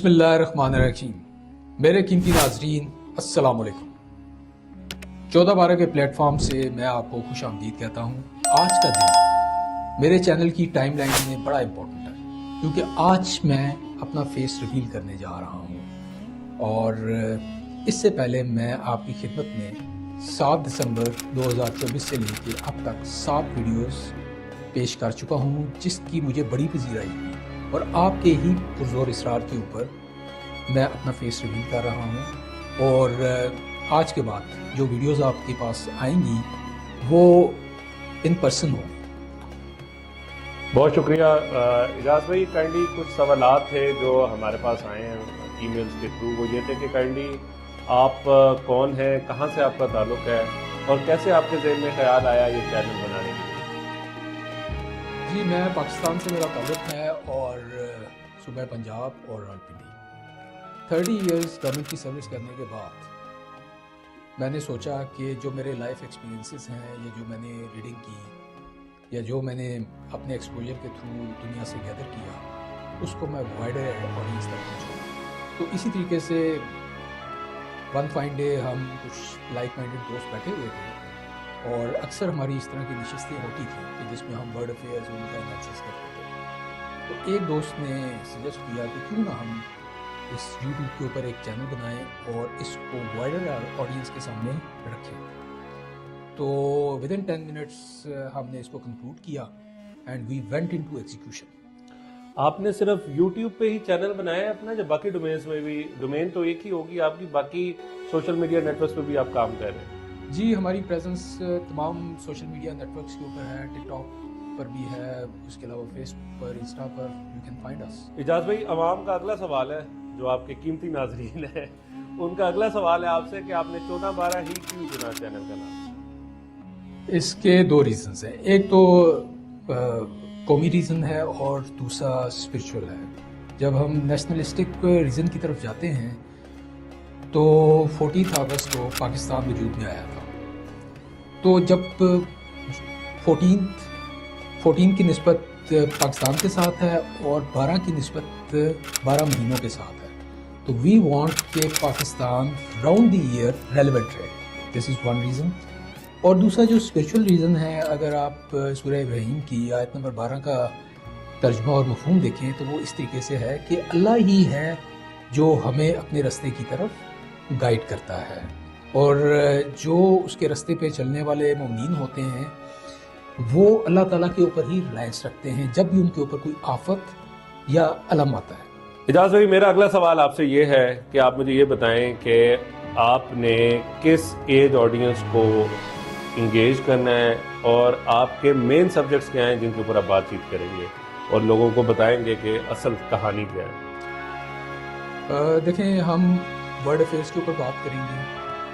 بسم اللہ الرحمن الرحیم. میرے قیمتی ناظرین السلام علیکم. 14/12 کے پلیٹ فارم سے میں آپ کو خوش آمدید کہتا ہوں. آج کا دن میرے چینل کی ٹائم لائن میں بڑا امپورٹنٹ ہے کیونکہ آج میں اپنا فیس ریویل کرنے جا رہا ہوں اور اس سے پہلے میں آپ کی خدمت میں 7 دسمبر 2024 سے لے کے اب تک 7 ویڈیوز پیش کر چکا ہوں جس کی مجھے بڑی پذیرائی ہوئی اور آپ کے ہی پرزور اصرار کے اوپر میں اپنا فیس ریویل کر رہا ہوں. اور آج کے بعد جو ویڈیوز آپ کے پاس آئیں گی وہ ان پرسن ہوں. بہت شکریہ اعجاز بھائی. کائنڈلی کچھ سوالات تھے جو ہمارے پاس آئے ہیں ای میلز کے تھرو. وہ یہ تھے کہ کائنڈلی آپ کون ہیں, کہاں سے آپ کا تعلق ہے اور کیسے آپ کے ذہن میں خیال آیا یہ چینل بنانے کے لیے؟ جی, میں پاکستان سے میرا تعلق ہے اور صوبہ پنجاب اور راولپنڈی. 30 ایئرز گورنمنٹ کی سروس کرنے کے بعد میں نے سوچا کہ جو میرے لائف ایکسپیرینسز ہیں یا جو میں نے ریڈنگ کی یا جو میں نے اپنے ایکسپوجر کے تھرو دنیا سے گیدر کیا اس کو میں وائڈر آڈینس تک پہنچاؤں. تو اسی طریقے سے ون فائن ڈے ہم کچھ لائک مائنڈیڈ دوست بیٹھے ہوئے تھے اور اکثر ہماری اس طرح کی نشستیں ہوتی تھیں کہ جس میں ہم ورلڈ افیئرز ان کا انالیسس کرتے تھے. تو ایک دوست نے سجیسٹ کیا کہ کیوں نہ ہم اس یوٹیوب کے اوپر ایک چینل بنائیں اور اس کو وائڈر آڈینس کے سامنے رکھیں. تو ودن 10 منٹس ہم نے اس کو کنکلوڈ کیا and we went into execution. آپ نے صرف یوٹیوب پہ ہی چینل بنایا ہے اپنا, یا باقی ڈومینز میں بھی؟ ڈومین تو ایک ہی ہوگی آپ کی, باقی سوشل میڈیا نیٹ ورکس پہ بھی آپ کام کر رہے ہیں؟ جی, ہماری پریزنس تمام سوشل میڈیا نیٹ ورکس کے اوپر ہے. ٹک ٹاک پر بھی ہے, اس کے علاوہ فیس بک پر, انسٹا پر, you can find us. Ijaz بھائی, عوام کا اگلا سوال ہے جو آپ کے قیمتی ناظرین ہیں, ان کا اگلا سوال ہے آپ سے کہ آپ نے 14/12 ہی کیوں چنا چینل کا نام؟ اس کے 2 ریزنز ہیں. ایک تو قومی ریزن ہے اور دوسرا اسپرچول ہے. جب ہم نیشنلسٹک ریزن کی طرف جاتے ہیں تو 14 اگست کو پاکستان وجود میں آیا تھا. تو جب 14 کی نسبت پاکستان کے ساتھ ہے اور 12 کی نسبت 12 مہینوں کے ساتھ ہے, تو وی وانٹ کہ Pakistan round the year relevant رہے. This is one reason. اور دوسرا جو اسپرچول ریزن ہے, اگر آپ سورہ ابراہیم کی آیت نمبر 12 کا ترجمہ اور مفہوم دیکھیں تو وہ اس طریقے سے ہے کہ اللہ ہی ہے جو ہمیں اپنے راستے کی طرف گائیڈ کرتا ہے اور جو اس کے راستے پہ چلنے والے مومنین ہوتے ہیں وہ اللہ تعالیٰ کے اوپر ہی ریلائنس رکھتے ہیں جب بھی ان کے اوپر کوئی آفت یا علم آتا ہے. اعجاز بھائی, میرا اگلا سوال آپ سے یہ ہے کہ آپ مجھے یہ بتائیں کہ آپ نے کس ایج آڈینس کو انگیج کرنا ہے اور آپ کے مین سبجیکٹس کیا ہیں جن کے اوپر آپ بات چیت کریں گے اور لوگوں کو بتائیں گے کہ اصل کہانی کیا ہے؟ دیکھیں, ہم ورلڈ افیئرس کے اوپر بات کریں گے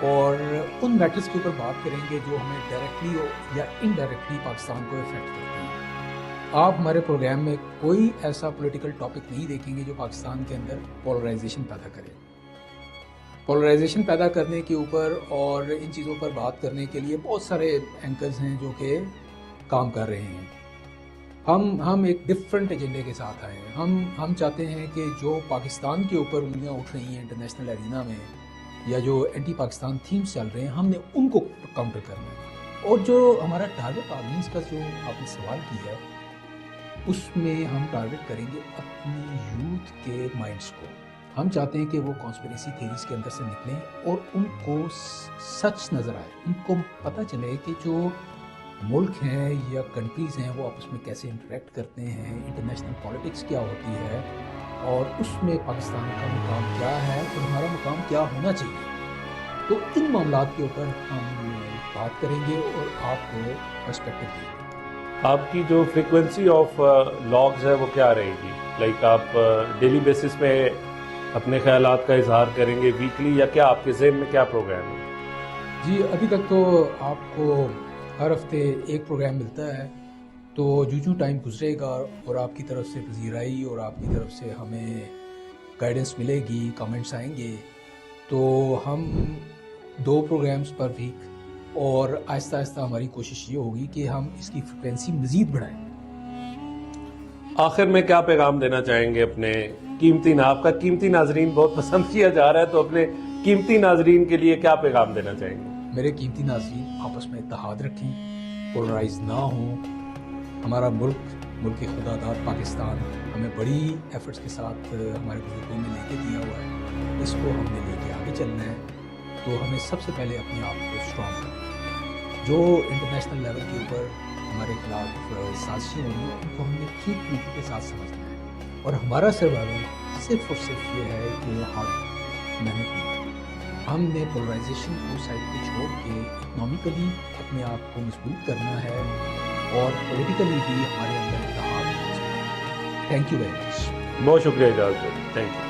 اور ان میٹرز کے اوپر بات کریں گے جو ہمیں ڈائریکٹلی یا انڈائریکٹلی پاکستان کو افیکٹ کرتے ہیں. آپ ہمارے پروگرام میں کوئی ایسا پولیٹیکل ٹاپک نہیں دیکھیں گے جو پاکستان کے اندر پولرائزیشن پیدا کرے. پولرائزیشن پیدا کرنے کے اوپر اور ان چیزوں پر بات کرنے کے لیے بہت سارے اینکرز ہیں جو کہ کام کر رہے ہیں. ہم ایک ڈفرینٹ ایجنڈے کے ساتھ آئے ہیں. ہم چاہتے ہیں کہ جو پاکستان کے اوپر انگلیاں اٹھ رہی ہیں انٹرنیشنل ارینا میں یا جو اینٹی پاکستان تھیمز چل رہے ہیں, ہم نے ان کو کاؤنٹر کرنا ہے. اور جو ہمارا ٹارگٹ آڈینس کا جو آپ نے سوال کیا ہے اس میں ہم ٹارگٹ کریں گے اپنی یوتھ کے مائنڈز کو. ہم چاہتے ہیں کہ وہ کانسپیریسی تھیریز کے اندر سے نکلیں اور ان کو سچ نظر آئے, ان کو پتہ چلے کہ جو ملک ہیں یا کنٹریز ہیں وہ آپس میں کیسے انٹریکٹ کرتے ہیں, انٹرنیشنل پالیٹکس کیا ہوتی ہے اور اس میں پاکستان کا مقام کیا ہے اور ہمارا مقام کیا ہونا چاہیے. تو ان معاملات کے اوپر ہم بات کریں گے اور آپ کو پرسپیکٹو دیں گے. آپ کی جو فریکوینسی آف لاگز ہے وہ کیا رہے گی؟ لائک آپ ڈیلی بیسس پہ اپنے خیالات کا اظہار کریں گے, ویکلی, یا کیا آپ کے ذہن میں کیا پروگرام ہے؟ جی, ابھی تک تو آپ کو ہر ہفتے ایک پروگرام ملتا ہے. تو جو ٹائم گزرے گا اور آپ کی طرف سے پذیرائی اور آپ کی طرف سے ہمیں گائیڈنس ملے گی, کامنٹس آئیں گے, تو ہم 2 پروگرامز پر ویک اور آہستہ آہستہ ہماری کوشش یہ ہوگی کہ ہم اس کی فریکوینسی مزید بڑھائیں. آخر میں کیا پیغام دینا چاہیں گے اپنے قیمتی آپ کا قیمتی ناظرین بہت پسند کیا جا رہا ہے، تو اپنے قیمتی ناظرین کے لیے کیا پیغام دینا چاہیں گے؟ میرے قیمتی ناظرین آپس میں اتحاد رکھیں، پولرائز نہ ہوں. ہمارا ملک خدا داد پاکستان ہمیں بڑی ایفرٹس کے ساتھ ہمارے بزرگوں میں لے کے دیا ہوا ہے، اس کو ہم نے لے کے آگے چلنا ہے. تو ہمیں سب سے پہلے اپنے آپ کو اسٹرانگ کرنا ہے. جو انٹرنیشنل لیول کے اوپر ہمارے خلاف سازشیں ہوں گی ان کو ہم نے ٹھیک طریقے کے ساتھ سمجھنا ہے، اور ہمارا سروائیول صرف اور صرف یہ ہے کہ محنت کریں. ہم نے پولرائزیشن کو سائڈ پہ چھوڑ کے اکنامکلی اپنے آپ کو مضبوط کرنا ہے اور پولیٹیکلی بھی ہمارے اندر اتحاد ہونا چاہیے. Thank you very much. بہت شکریہ اجازت، تھینک یو.